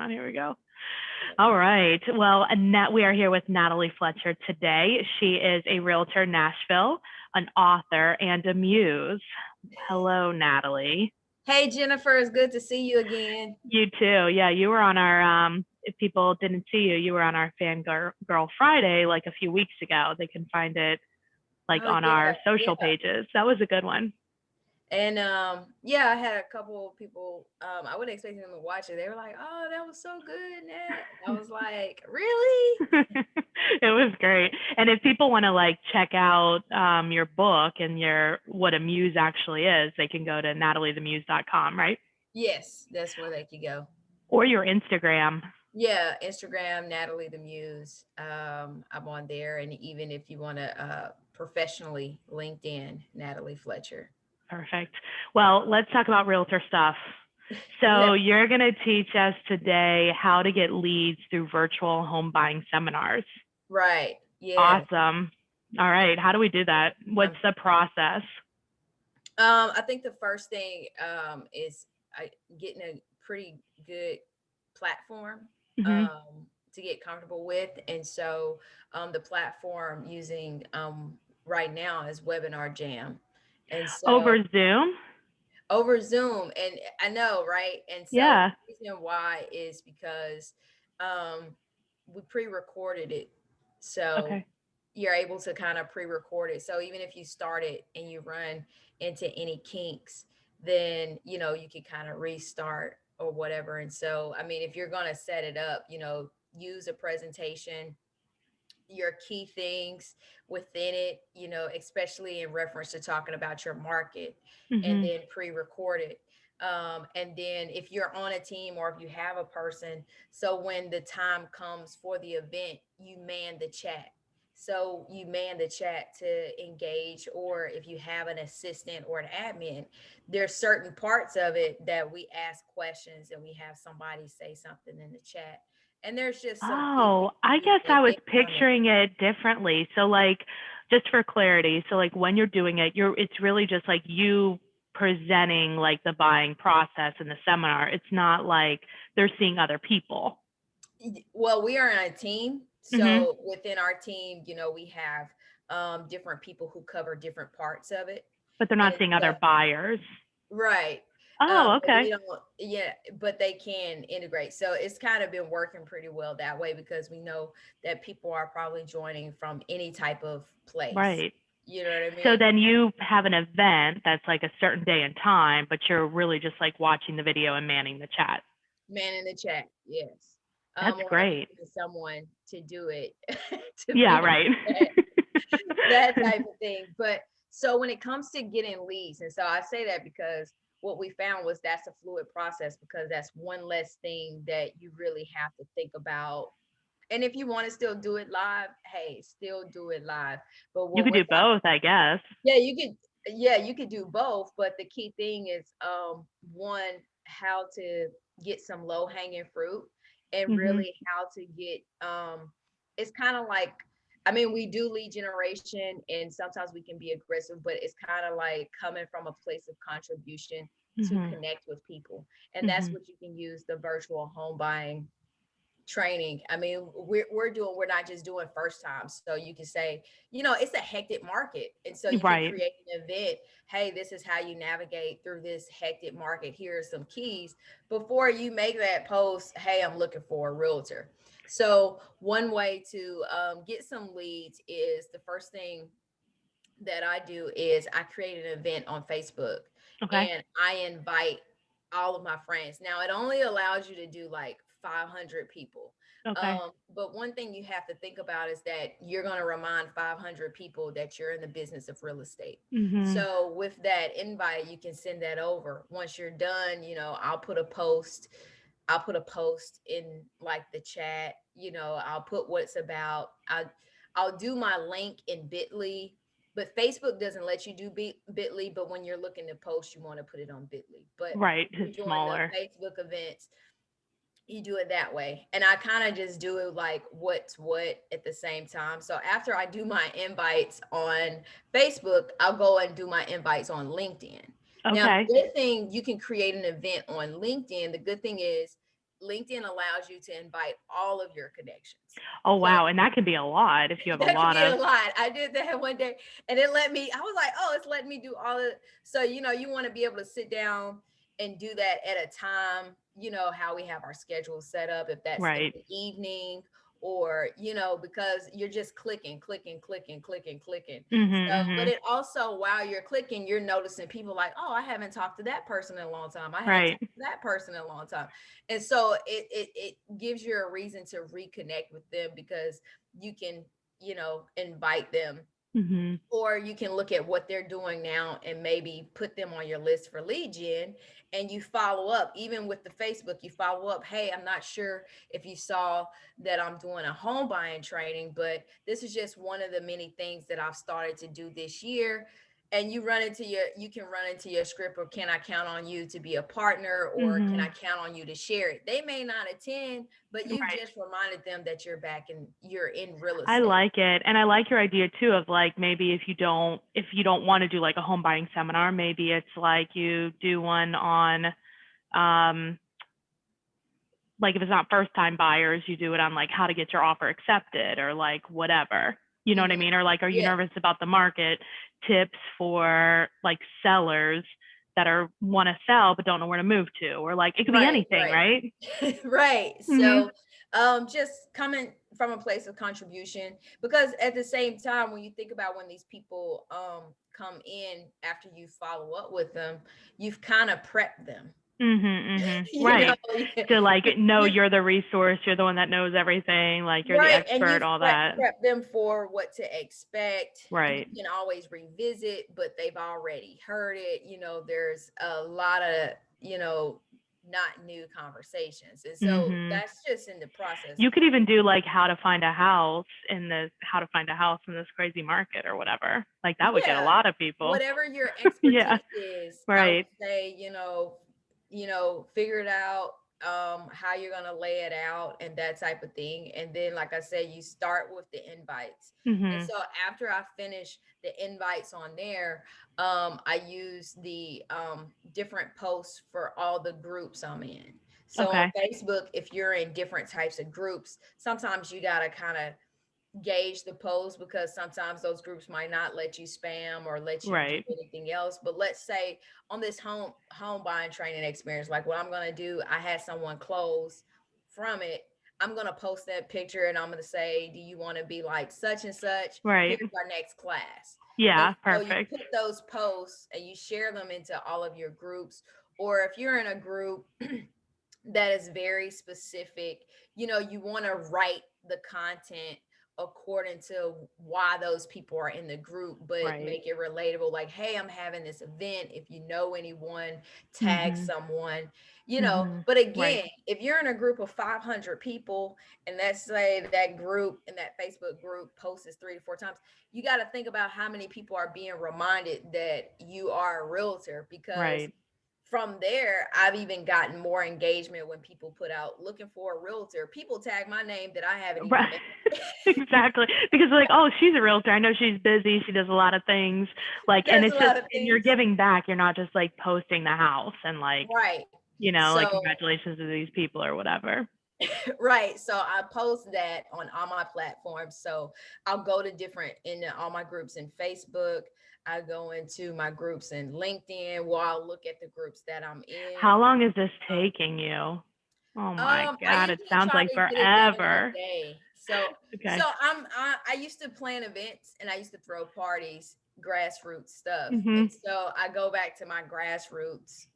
Here we go. All right. Well, we are here with Natalie Fletcher today. She is a realtor in Nashville, an author, and a muse. Hello, Natalie. Hey, Jennifer, it's good to see you again. You too. Yeah, you were on our, if people didn't see you, you were on our Fangirl Friday like a few weeks ago. They can find it like on our social pages. That was a good one. And yeah, I had a couple of people, I wasn't expecting them to watch it. They were like, "Oh, that was so good, Nat." I was like, "Really?" It was great. And if people want to like check out your book and what a muse actually is, they can go to nataliethemuse.com, right? Yes, that's where they could go. Or your Instagram. Yeah, Instagram, Natalie the Muse. I'm on there, and even if you want to professionally, LinkedIn, Natalie Fletcher. Perfect. Well, let's talk about realtor stuff. So you're going to teach us today how to get leads through virtual home buying seminars. Right. Yeah. Awesome. All right. How do we do that? What's the process? I think the first thing is getting a pretty good platform to get comfortable with. And so the platform using right now is Webinar Jam. And so over Zoom? Over Zoom. And I know, right? And so the reason why is because we pre-recorded it. So you're able to kind of pre-record it. So even if you start it and you run into any kinks, then, you know, you can kind of restart or whatever. And so, I mean, if you're going to set it up, you know, use a presentation, your key things within it, you know, especially in reference to talking about your market, and then pre-record it. And then if you're on a team or if you have a person, so when the time comes for the event, you man the chat. So you man the chat to engage, or if you have an assistant or an admin, there's certain parts of it that we ask questions and we have somebody say something in the chat. And there's just I guess I was picturing it differently. So like, just for clarity, so like when you're doing it, it's really just like you presenting like the buying process in the seminar. It's not like they're seeing other people. Well, we are on a team. So within our team, you know, we have different people who cover different parts of it. But they're not seeing other buyers. Right. Oh, okay. But they can integrate. So it's kind of been working pretty well that way, because we know that people are probably joining from any type of place. Right. You know what I mean? So then you have an event that's like a certain day and time, but you're really just like watching the video and manning the chat. Manning the chat, yes. That's great. Someone to do it. Right. That type of thing. But so when it comes to getting leads, and so I say that because what we found was that's a fluid process, because that's one less thing that you really have to think about. And if you want to still do it live, hey, still do it live. But you could do both, I guess. Yeah, you could do both. But the key thing is one, how to get some low hanging fruit, and really how to get it's kind of like, I mean, we do lead generation and sometimes we can be aggressive, but it's kind of like coming from a place of contribution to connect with people. And that's what you can use the virtual home buying training. I mean, we're not just doing first time. So you can say, you know, it's a hectic market. And so you can create an event. Hey, this is how you navigate through this hectic market. Here are some keys before you make that post. Hey, I'm looking for a realtor. So one way to get some leads is, the first thing that I do is I create an event on Facebook, and I invite all of my friends. Now it only allows you to do like 500 people. But one thing you have to think about is that you're going to remind 500 people that you're in the business of real estate. So with that invite, you can send that over. Once you're done, you know, I'll put a post in like the chat, you know, I'll put what it's about. I'll do my link in Bitly, but Facebook doesn't let you do Bitly. But when you're looking to post, you want to put it on Bitly. But it's smaller. The Facebook events, you do it that way. And I kind of just do it like what's what at the same time. So after I do my invites on Facebook, I'll go and do my invites on LinkedIn. Now, the good thing, you can create an event on LinkedIn. The good thing is LinkedIn allows you to invite all of your connections. Oh, So wow. And that can be a lot if you have a that could lot be a of. lot. I did that one day and it let me, I was like, oh, it's letting me do all of, so, you want to be able to sit down and do that at a time, how we have our schedule set up, if that's in Right. the evening or, because you're just clicking, clicking, clicking, clicking, clicking. Mhm, So, but mhm. it also, while you're clicking, you're noticing people like, oh, I haven't talked to that person in a long time. I haven't Right. talked to that person in a long time. And so it gives you a reason to reconnect with them because you can invite them, Mhm. or you can look at what they're doing now and maybe put them on your list for lead gen, and you follow up. Even with the Facebook, you follow up, hey, I'm not sure if you saw that I'm doing a home buying training, but this is just one of the many things that I've started to do this year. And you can run into your script, or can I count on you to be a partner, or can I Mhm. count on you to share it? They may not attend, but you've Right. just reminded them that you're back and you're in real I estate. like it. And I like your idea too of like maybe if you don't want to do like a home buying seminar, maybe it's like you do one on um like if it's not first time buyers, you do it on like how to get your offer accepted or like whatever. You know what I Mhm. mean? Or like, are you Yeah. nervous about the market? Tips for like sellers that are want to sell but don't know where to move to, or like it could be Right, anything, right. right? Right. Mhm. So, just coming from a place of contribution, because at the same time, when you think about when these people come in after you follow up with them, you've kind of prepped them. Mhm. Mhm. you know, Right. To like know you you're the resource, you're the one that knows everything, like you're the right, and expert, you've all that. prepped them for what to expect. You Right. can always revisit, but they've already heard it. There's a lot of, not new conversations. And so Mhm. that's just in the process. You could even do like how to find a house in this crazy market or whatever. Like that would get a Yeah. lot of people. Whatever your Yeah. expertise is, I would Right. say, figure it out, how you're gonna lay it out and that type of thing. And then, like I said, you start with the invites. And Mhm. so after I finish the invites on there, I use the different posts for all the groups I'm in. So on Okay. Facebook, if you're in different types of groups, sometimes you gotta kind of gauge the post, because sometimes those groups might not let you spam or let you do Right. anything else. But let's say on this home buying training experience, like what I'm going to do, I had someone close from it. I'm going to post that picture and I'm going to say, do you want to be like such and such? Right. Here's our next class. And Yeah, so you perfect. put those posts and you share them into all of your groups. Or if you're in a group that is very specific, you want to write the content according to why those people are in the group, but Right. make it relatable. Like, hey, I'm having this event. If you know anyone, tag Mhm. someone, Mhm. But Right. again, if you're in a group of 500 people, and let's say that group in that Facebook group posts 3 to 4 times, you got to think about how many people are being reminded that you are a realtor, because Right. from there, I've even gotten more engagement when people put out looking for a realtor. People tag my name that I haven't even Right. met. Exactly. Because like, oh, she's a realtor. I know she's busy. She does a lot of things. Like, and There's a it's just, lot of and you're things. giving back. You're not just like posting the house and like, Right. like So, congratulations to these people or whatever. right. So I post that on all my platforms. So I'll go to all my groups in Facebook. I go into my groups in LinkedIn, where I'll look at the groups that I'm in. How long is this Um, taking you? Oh my I God, it usually sounds try like to get it done in a forever. day. So Okay. I used to plan events and I used to throw parties, grassroots stuff. And Mhm. so I go back to my grassroots.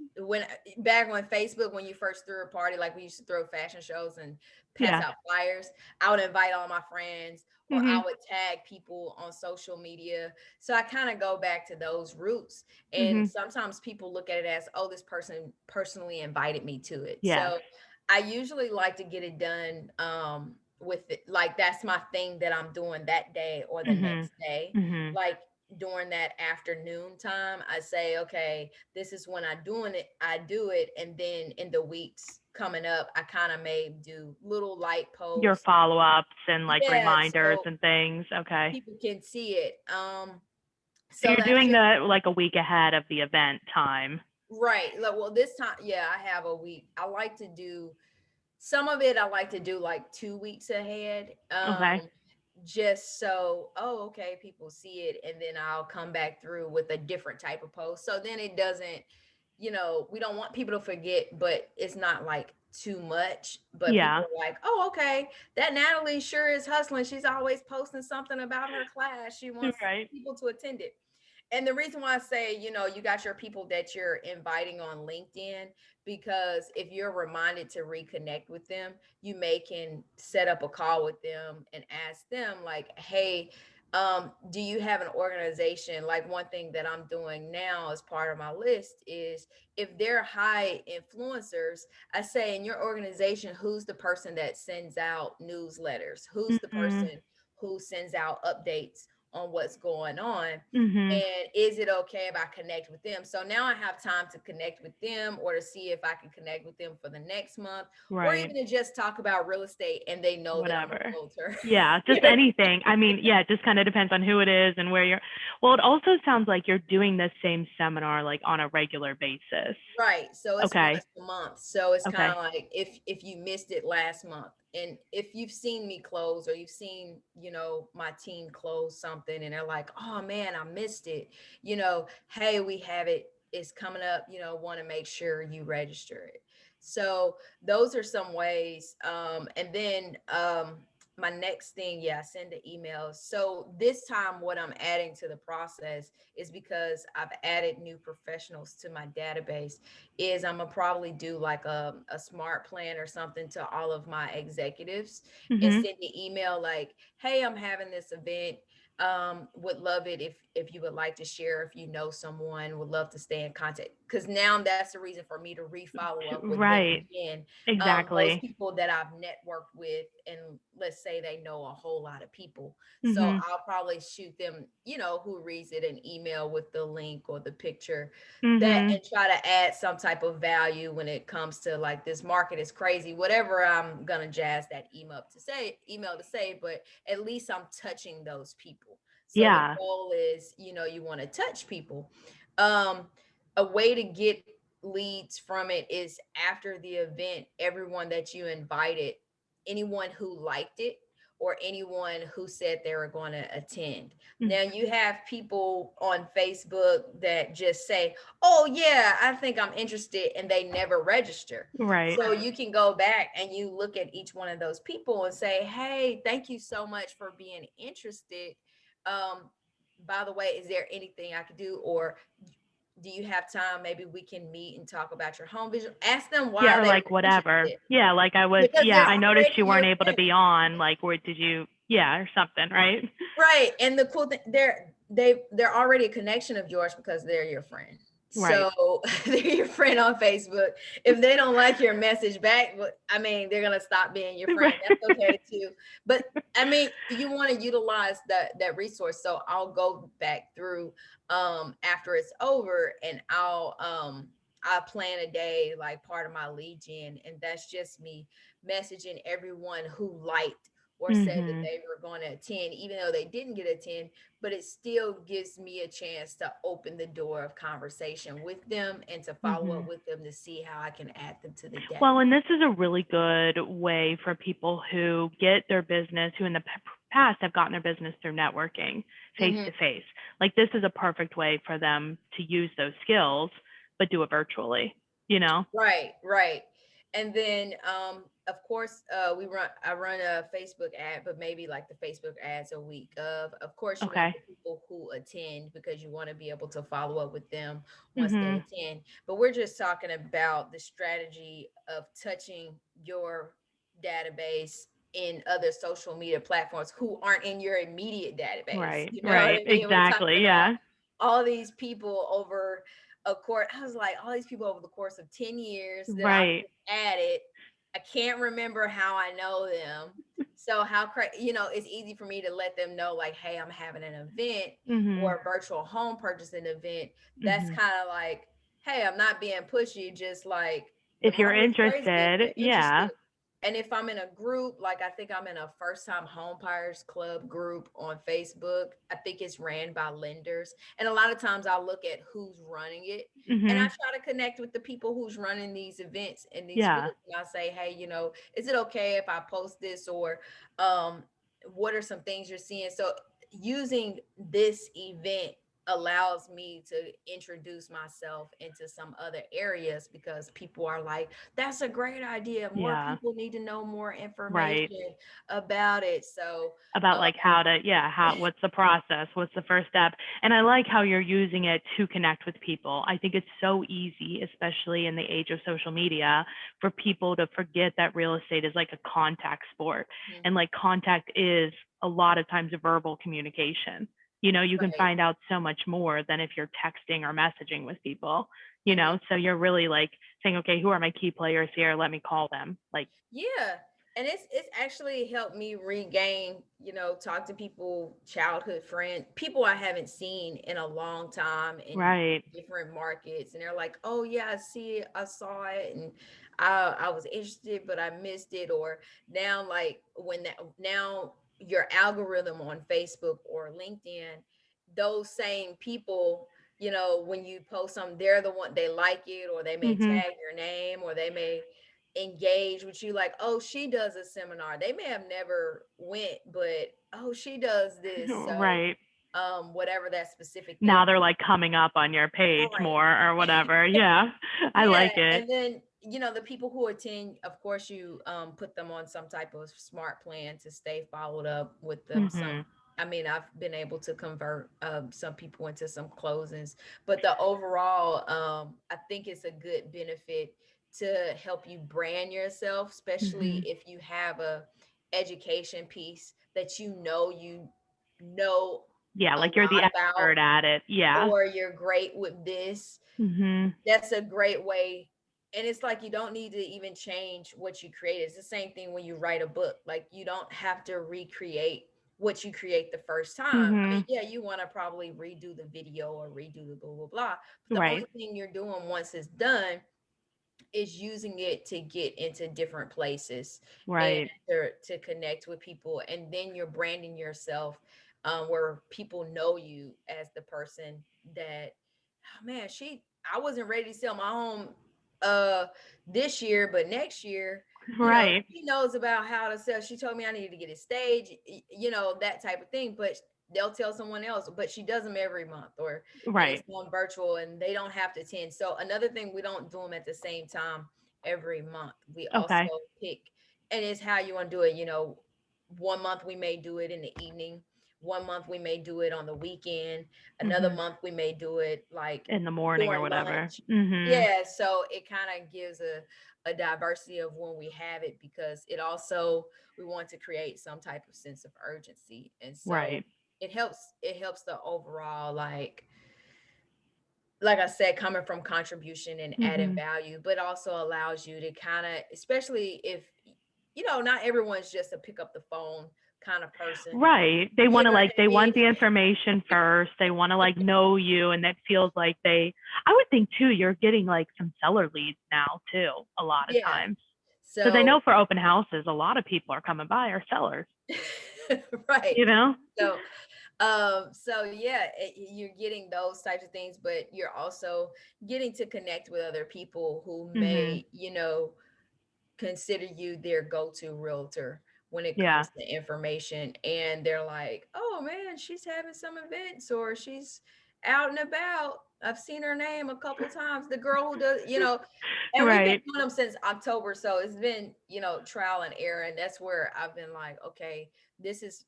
Back when Facebook, when you first threw a party, like we used to throw fashion shows and pass Yeah. out flyers, I would invite all my friends, or I Mhm. would tag people on social media. So I kind of go back to those roots. And Mhm. sometimes people look at it as, oh, this person personally invited me to it. Yes. So I usually like to get it done with it. Like that's my thing that I'm doing that day or the Mhm. next day. Mhm. Like during that afternoon time, I say, okay, this is when I do it. And then in the weeks coming up, I kind of may do little light Your posts. follow-ups and like Yeah, reminders so and things. Okay. people can see it. So So you're that's doing just the like a week ahead of the event time. right. Like, well, this time, yeah, I have a week. I like to do Some of it I like to do like 2 weeks ahead. Okay. Just so, oh, okay, people see it, and then I'll come back through with a different type of post. So then it doesn't, we don't want people to forget, but it's not like too much. But people Yeah. are like, oh, okay, that Natalie sure is hustling. She's always posting something about her class. She wants Right. people to attend it. And the reason why I say, you got your people that you're inviting on LinkedIn, because if you're reminded to reconnect with them, you may can set up a call with them and ask them like, hey, do you have an organization? Like, one thing that I'm doing now as part of my list is, if they're high influencers, I say, in your organization, who's the person that sends out newsletters? Who's the Mhm. person who sends out updates on what's going on? Mhm. And is it okay if I connect with them? So now I have time to connect with them, or to see if I can connect with them for the next month, or Right. even to just talk about real estate and they know that I'm a Whatever. realtor. Yeah, just anything. I mean, yeah, it just kind of depends on who it is and where you're. Well, it also sounds like you're doing this same seminar like on a regular basis. Right. So it's Okay. once a month. So it's kind Okay. of like, if you missed it last month, and if you've seen me close, or you've seen, my team close something, and they're like, "Oh man, I missed it." Hey, we have it. It's coming up, want to make sure you register it. So those are some ways. And then my next thing, yeah, send the emails. So this time what I'm adding to the process is, because I've added new professionals to my database, is I'm gonna probably do like a smart plan or something to all of my executives, and Mhm. send the email like, hey, I'm having this event. Would love it if you would like to share, if you know someone, would love to stay in contact, because now that's the reason for me to re-follow up with them Right. again. Those Exactly. people that I've networked with, and let's say they know a whole lot of people, so Mhm. I'll probably shoot them, who reads it, an email with the link or the picture, that, Mhm. and try to add some type of value when it comes to like, this market is crazy, whatever I'm gonna jazz that email to say, but at least I'm touching those people. So the Yeah. goal is, you want to touch people. Um, a way to get leads from it is, after the event, everyone that you invited, anyone who liked it, or anyone who said they were going to attend. Mm. Now, you have people on Facebook that just say, oh yeah, I think I'm interested, and they never register. Right. So you can go back and you look at each one of those people and say, hey, thank you so much for being interested. um by the way, is there anything I could do, or do you have time? Maybe we can meet and talk about your home vision. Ask them Yeah, why or they like were whatever. interested, Yeah, like because yeah, they're I noticed already you weren't your able to friend. be on, like where did you, yeah, or something, right? Right. And the cool thing, they're already a connection of yours, because they're your friend. Right. So they're your friend on Facebook. If they don't like your message back, I mean, they're gonna stop being your friend. Right. That's okay too. But I mean, you want to utilize that resource. So I'll go back through after it's over, and I plan a day, like part of my lead gen, and that's just me messaging everyone who liked or said that Mhm. they were going to attend, even though they didn't get to attend, but it still gives me a chance to open the door of conversation with them, and to follow up Mhm. with them to see how I can add them to the Well, database. and this is a really good way for people who get their business, who in the past have gotten their business through networking face Hmm. to face. Like this is a perfect way for them to use those skills, but do it virtually, you know? Right, right. And then of course I run a Facebook ad, but maybe like the Facebook ads a week. Of course you want Okay. the people who attend, because you want to be able to follow up with them once they Mhm. attend. But we're just talking about the strategy of touching your database in other social media platforms who aren't in your immediate database. Right. You know what Right. I mean? We're talking Exactly. about Yeah. all these people over a course. I was like, all these people over the course of 10 years that I've Right. just added. I can't remember how I know them. So it's easy for me to let them know, like, hey, I'm having an event, Mhm. or a virtual home purchasing event. That's Mhm. kind of like, hey, I'm not being pushy, just like, the If you're market is crazy if interested, you're yeah. interested. And if I'm in a group, like I think I'm in a first time home buyers club group on Facebook, I think it's ran by lenders. And a lot of times I'll look at who's running it, and I Mhm. try to connect with the people who's running these events and these Yeah. groups. And I say, hey, is it okay if I post this, or um, what are some things you're seeing? So using this event allows me to introduce myself into some other areas, because people are like, that's a great idea. More Yeah. people need to know more Right. information about it. So, About um, like how to, yeah, how, what's the process? What's the first step? And I like how you're using it to connect with people. I think it's so easy, especially in the age of social media, for people to forget that real estate is like a contact sport. And mhm, like contact is a lot of times a verbal communication. You know, you can right. find out so much more than if you're texting or messaging with people, you Mhm. know? So you're really like saying, okay, who are my key players here? Let me call them. Like, Yeah. And it's actually helped me regain, talk to people, childhood friends, people I haven't seen in a long time in right. different markets. And they're like, oh yeah, I see it, I saw it, and I was interested, but I missed it. Or now, like when that now your algorithm on Facebook or LinkedIn, those same people, when you post something, they're the one, they like it, or they may Mhm. tag your name, or they may engage with you, like, oh, she does a seminar. They may have never went, but oh, she does this. So Right. whatever that specific thing. Now they're like coming up on your page Right. more or whatever. Yeah. I Yeah. like it. And then, the people who attend, of course, you put them on some type of smart plan to stay followed up with them. Mhm. I mean, I've been able to convert some people into some closings, but the overall, I think it's a good benefit to help you brand yourself, especially Mhm. if you have a education piece that you know Yeah, a like you're the lot about, expert at it. Yeah. or you're great with this. Mhm. That's a great way. And it's like, you don't need to even change what you created. It's the same thing when you write a book. Like, you don't have to recreate what you create the first time. I mean, Mhm. yeah, you want to probably redo the video or redo the blah blah blah, but the only Right. thing you're doing once it's done is using it to get into different places and Right. to connect with people. And then you're branding yourself, where people know you as the person that, oh man, I wasn't ready to sell my home uh this year, but next year, Right. she knows about how to sell. She told me I needed to get a stage, that type of thing. But they'll tell someone else, but she does them every month, and it's Right. on virtual, and they don't have to attend. So another thing, we don't do them at the same time every month. We also Okay. pick, and it's how you want to do it. 1 month we may do it in the evening. 1 month we may do it on the weekend. Another Mhm. month we may do it like In the morning or during whatever. lunch. Mhm. Yeah, so it kind of gives a diversity of when we have it, because it also, we want to create some type of sense of urgency. And so Right. it helps the overall, like I said, coming from contribution and adding Mhm. value, but also allows you to kind of, especially if, not everyone's just a pick up the phone kind of person. Right. They You want to know what like I they mean? want the information first. They want to like know you and that feels like they I would think too you're getting like some seller leads now too a lot of Yeah. times. Because I So, know for open houses a lot of people are coming by are sellers, right. you know? So, so yeah, you're getting those types of things, but you're also getting to connect with other people who Mhm. may, consider you their go-to realtor when it Yeah. comes to information. And they're like, oh man, she's having some events, or she's out and about. I've seen her name a couple times. The girl who does, and we've been Right. doing them since October. So it's been, trial and error. And that's where I've been like, okay, this is,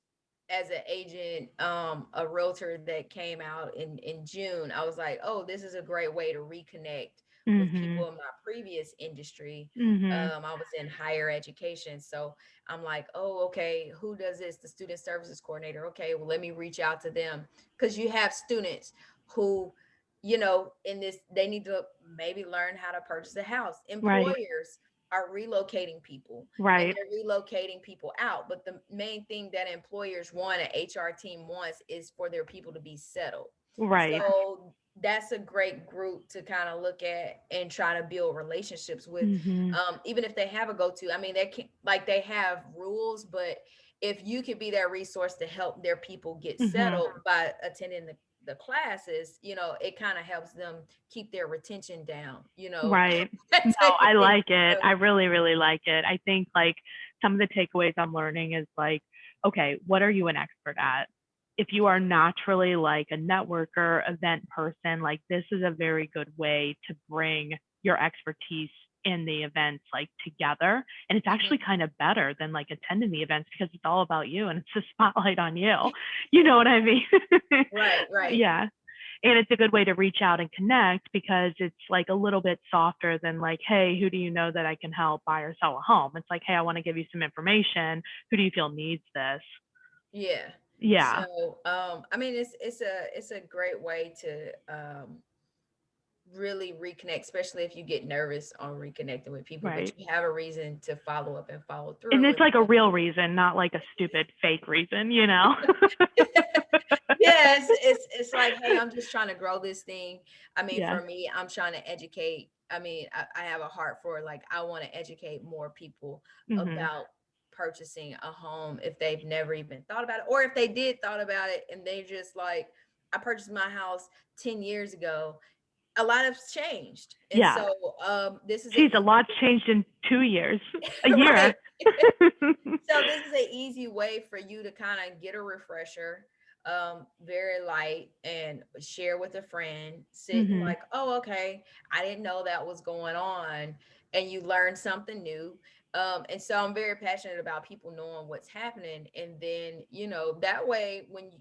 as an agent, a realtor that came out in June, I was like, oh, this is a great way to reconnect with Mhm. people in my previous industry. Mhm. I was in higher education. So I'm like, oh, okay, who does this? The student services coordinator. Okay, well, let me reach out to them. Because you have students who, in this, they need to maybe learn how to purchase a house. Right. Employers are relocating people, and Right. they're relocating people out. But the main thing that employers want, an HR team wants, is for their people to be settled. Right. So that's a great group to kind of look at and try to build relationships with. Mhm. Even if they have a go-to, I mean, they can, like, they have rules, but if you could be that resource to help their people get Mhm. settled by attending the classes, it kind of helps them keep their retention down, Right. that No, type of I thing. like it. So, I really, really like it. I think like some of the takeaways I'm learning is like, okay, what are you an expert at? If you are naturally like a networker, event person, like this is a very good way to bring your expertise in the events like together. And it's mhm. actually kind of better than like attending the events because it's all about you and it's a spotlight on you. You know what I mean? Right, right. Yeah. And it's a good way to reach out and connect because it's like a little bit softer than like, hey, who do you know that I can help buy or sell a home? It's like, hey, I want to give you some information. Who do you feel needs this? Yeah. Yeah. So, I mean, it's a great way to really reconnect, especially if you get nervous on reconnecting with people, but Right. you have a reason to follow up and follow And through. it's like a real reason, not like a stupid fake reason, you know? Yes, it's like, hey, I'm just trying to grow this thing. I mean, Yeah. for me, I'm trying to educate. I mean, I have a heart for, like, I want to educate more people Mhm. about purchasing a home if they've never even thought about it, or if they did thought about it and they just like, I purchased my house 10 years ago. A lot has changed. And Yeah. so this is a Geez, a lot's changed in 2 years, a right. year. So this is an easy way for you to kind of get a refresher, very light, and share with a friend. Sit and Mhm. like, oh, okay, I didn't know that was going on, and you learn something new. And so I'm very passionate about people knowing what's happening, and then that way when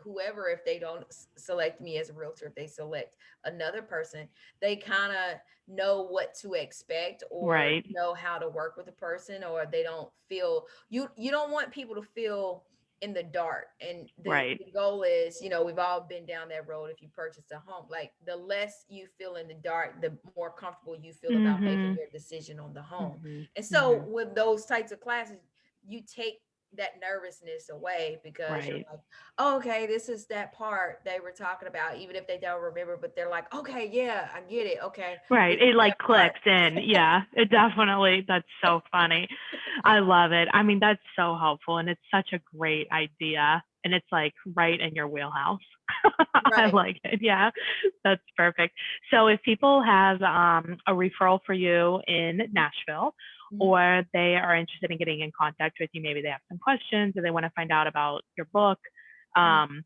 whoever, if they don't select me as a realtor, if they select another person, they kind of know what to expect, or Right. know how to work with a person, or they don't feel, you don't want people to feel in the dark. And Right. the goal is, we've all been down that road. If you purchase a home, like, the less you feel in the dark, the more comfortable you feel about making Mhm. your decision on the home. Mhm. And so Mhm. with those types of classes, you take that nervousness away, because you're Right. like, oh, okay, this is that part they were talking about, even if they don't remember, but they're like, okay, yeah, I get it. Okay, Right. this It is that like part. clicks in. Yeah. It definitely, that's so funny. I love it. I mean, that's so helpful and it's such a great idea. And it's like right in your wheelhouse. I Right. like it. Yeah. That's perfect. So if people have a referral for you in Nashville Mhm. or they are interested in getting in contact with you, maybe they have some questions or they want to find out about your book, Mhm. um,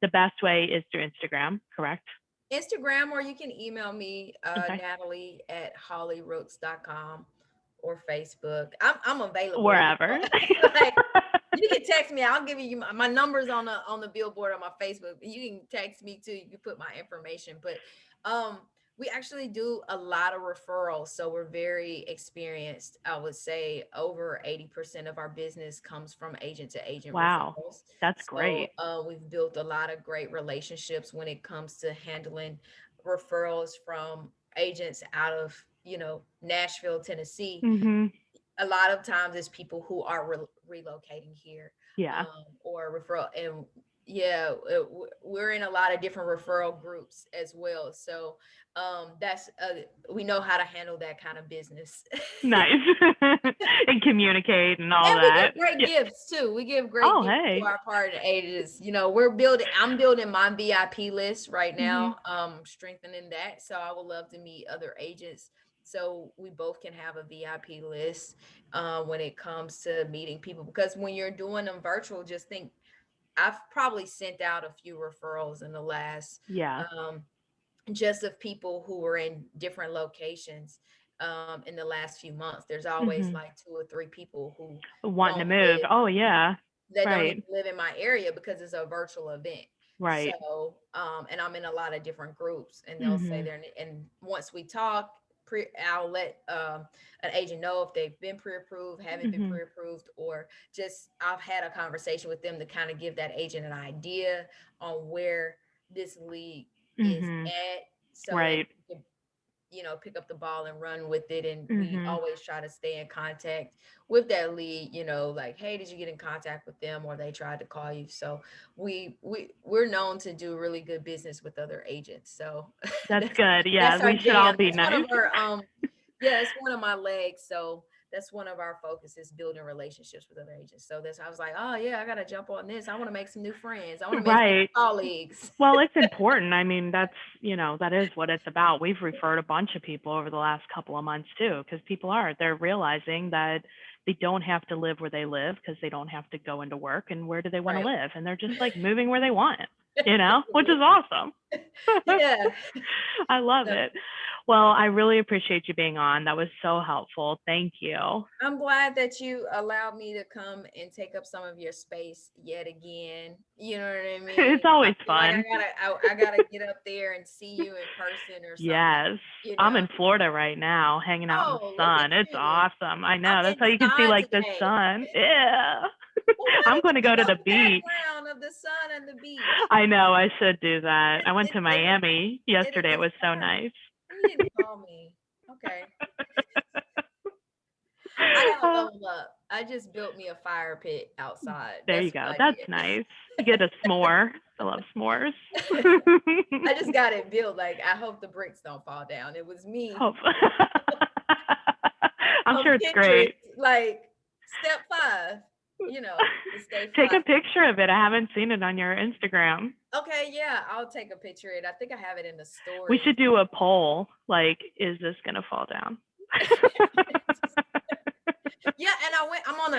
the best way is through Instagram, correct? Instagram, or you can email me, Okay. Natalie at hollyroots.com, or Facebook. I'm available. Wherever. Like, you can text me. I'll give you my numbers on the billboard on my Facebook. You can text me too. You can put my information. But um, we actually do a lot of referrals, so we're very experienced. I would say over 80% of our business comes from agent to agent Wow. referrals. That's So great. we've built a lot of great relationships when it comes to handling referrals from agents out of Nashville, Tennessee. Mhm. A lot of times it's people who are relocating here, Yeah. or referral. And yeah, we're in a lot of different referral groups as well. So that's we know how to handle that kind of business. Nice. And communicate and all And we that. give great Yeah. gifts too. We give great Oh, gifts to hey. our partner agents. I'm building my VIP list right Mhm. now, strengthening that. So I would love to meet other agents, so we both can have a VIP list when it comes to meeting people. Because when you're doing them virtual, just think, I've probably sent out a few referrals in the last Yeah. um, just of people who were in different locations in the last few months. There's always Mhm. like two or three people who Wanting to don't move. live Oh, yeah. that don't even Right. live in my area, because it's a virtual event. Right. So, and I'm in a lot of different groups, and they'll say Mhm. they're, and once we talk, I'll let an agent know if they've been pre-approved, haven't been Mhm. pre-approved, or just I've had a conversation with them to kind of give that agent an idea on where this league is Mhm. at, so that Right. pick up the ball and run with it. And we Mhm. always try to stay in contact with that lead, like, hey, did you get in contact with them, or they tried to call you? So we're known to do really good business with other agents. So That's that's good. Yeah, that's our we should all jam. be That's one of nice. our yeah, it's one of my legs. So that's one of our focuses, building relationships with other agents. So that's I was like, oh yeah, I gotta jump on this. I want to make some new friends. I want to make some new Right. colleagues. Well, it's important. I mean, that is what it's about. We've referred a bunch of people over the last couple of months too, because they're realizing that they don't have to live where they live because they don't have to go into work. And where do they want to Right. live? And they're just like moving where they want, which is awesome. Yeah. I love So it. Well, I really appreciate you being on. That was so helpful. Thank you. I'm glad that you allowed me to come and take up some of your space yet again. You know what I It's mean? I always feel like I fun. gotta I gotta get up there and see you in person or something. Yes. You I'm know. in Florida right now, hanging out in the Oh, look at sun. It's you. awesome. I know. I'm That's how you can see inside like the today. sun. Yeah. Well, why I'm don't going to you go to the put a beach. background of the sun and the beach? I know. I should do that. I went It, to it, Miami it'll yesterday. It be was so fun. nice. You didn't call me. Okay. I gotta Uh, level up. I just built me a fire pit outside. there you That's go. what I That's did. nice. You get a s'more. I love s'mores. I just got it built. Like, I hope the bricks don't fall down. It was me Hope. I'm on sure it's Pinterest, great. like step 5, to stay Take fly. a picture of it. I haven't seen it on your Instagram. Okay, yeah, I'll take a picture of it. I think I have it in the We stories. should do a poll. Like, is this gonna fall down? Yeah, and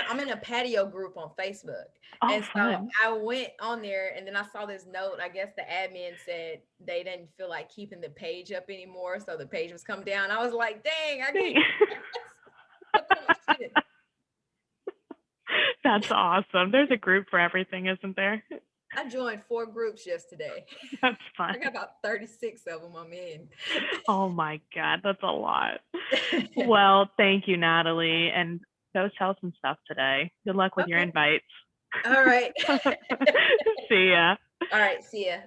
I'm in a patio group on Facebook. Oh, And so fun. I went on there, and then I saw this note. I guess the admin said they didn't feel like keeping the page up anymore, so the page was come down. I was like, dang, I can't. I put my shit in. That's awesome. There's a group for everything, isn't there? I joined 4 groups yesterday. That's fun. I got about 36 of them I'm in. Oh my God, that's a lot. Well, thank you, Natalie, and go tell some stuff today. Good luck with your Okay. invites. All right. See ya. All right. See ya.